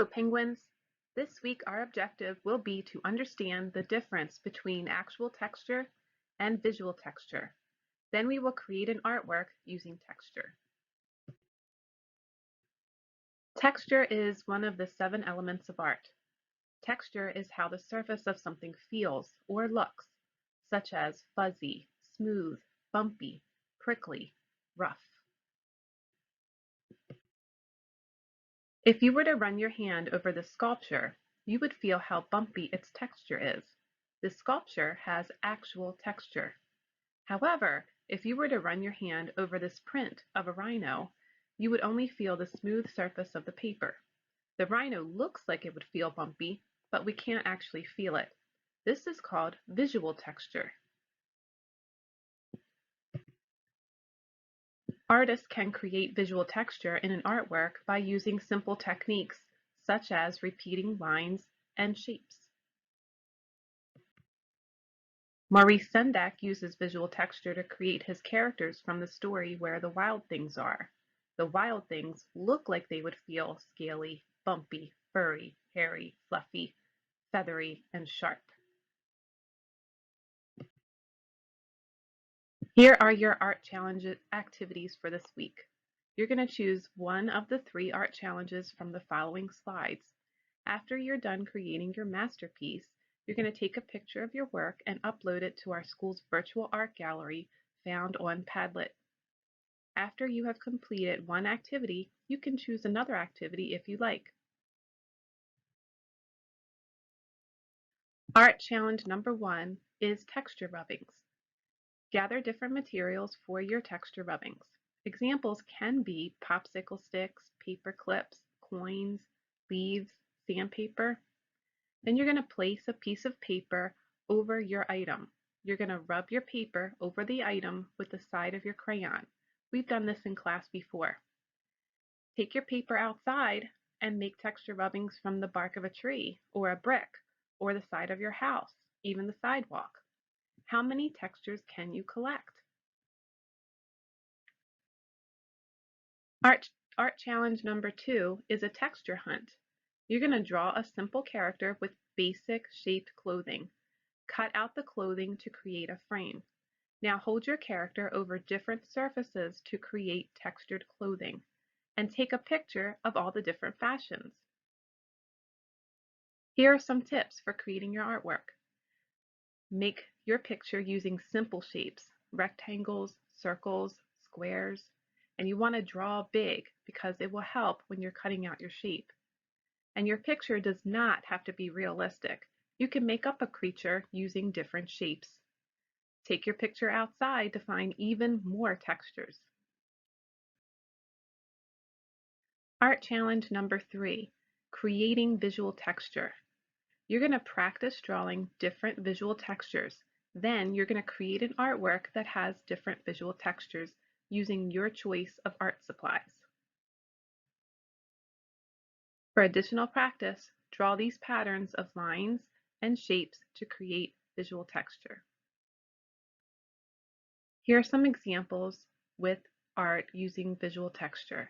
Hello, penguins! This week our objective will be to understand the difference between actual texture and visual texture. Then we will create an artwork using texture. Texture is one of the 7 elements of art. Texture is how the surface of something feels or looks, such as fuzzy, smooth, bumpy, prickly, rough. If you were to run your hand over the sculpture, you would feel how bumpy its texture is. The sculpture has actual texture. However, if you were to run your hand over this print of a rhino, you would only feel the smooth surface of the paper. The rhino looks like it would feel bumpy, but we can't actually feel it. This is called visual texture. Artists can create visual texture in an artwork by using simple techniques, such as repeating lines and shapes. Maurice Sendak uses visual texture to create his characters from the story Where the Wild Things Are. The wild things look like they would feel scaly, bumpy, furry, hairy, fluffy, feathery, and sharp. Here are your art challenge activities for this week. You're going to choose one of the 3 art challenges from the following slides. After you're done creating your masterpiece, you're going to take a picture of your work and upload it to our school's virtual art gallery found on Padlet. After you have completed one activity, you can choose another activity if you like. Art challenge number 1 is texture rubbings. Gather different materials for your texture rubbings. Examples can be popsicle sticks, paper clips, coins, leaves, sandpaper. Then you're going to place a piece of paper over your item. You're going to rub your paper over the item with the side of your crayon. We've done this in class before. Take your paper outside and make texture rubbings from the bark of a tree, or a brick, or the side of your house, even the sidewalk. How many textures can you collect? Art challenge number 2 is a texture hunt. You're going to draw a simple character with basic shaped clothing. Cut out the clothing to create a frame. Now hold your character over different surfaces to create textured clothing, and take a picture of all the different fashions. Here are some tips for creating your artwork. Make your picture using simple shapes, rectangles, circles, squares, and you want to draw big because it will help when you're cutting out your shape. And your picture does not have to be realistic. You can make up a creature using different shapes. Take your picture outside to find even more textures. Art challenge number 3, creating visual texture. You're going to practice drawing different visual textures. Then you're going to create an artwork that has different visual textures using your choice of art supplies. For additional practice, draw these patterns of lines and shapes to create visual texture. Here are some examples with art using visual texture.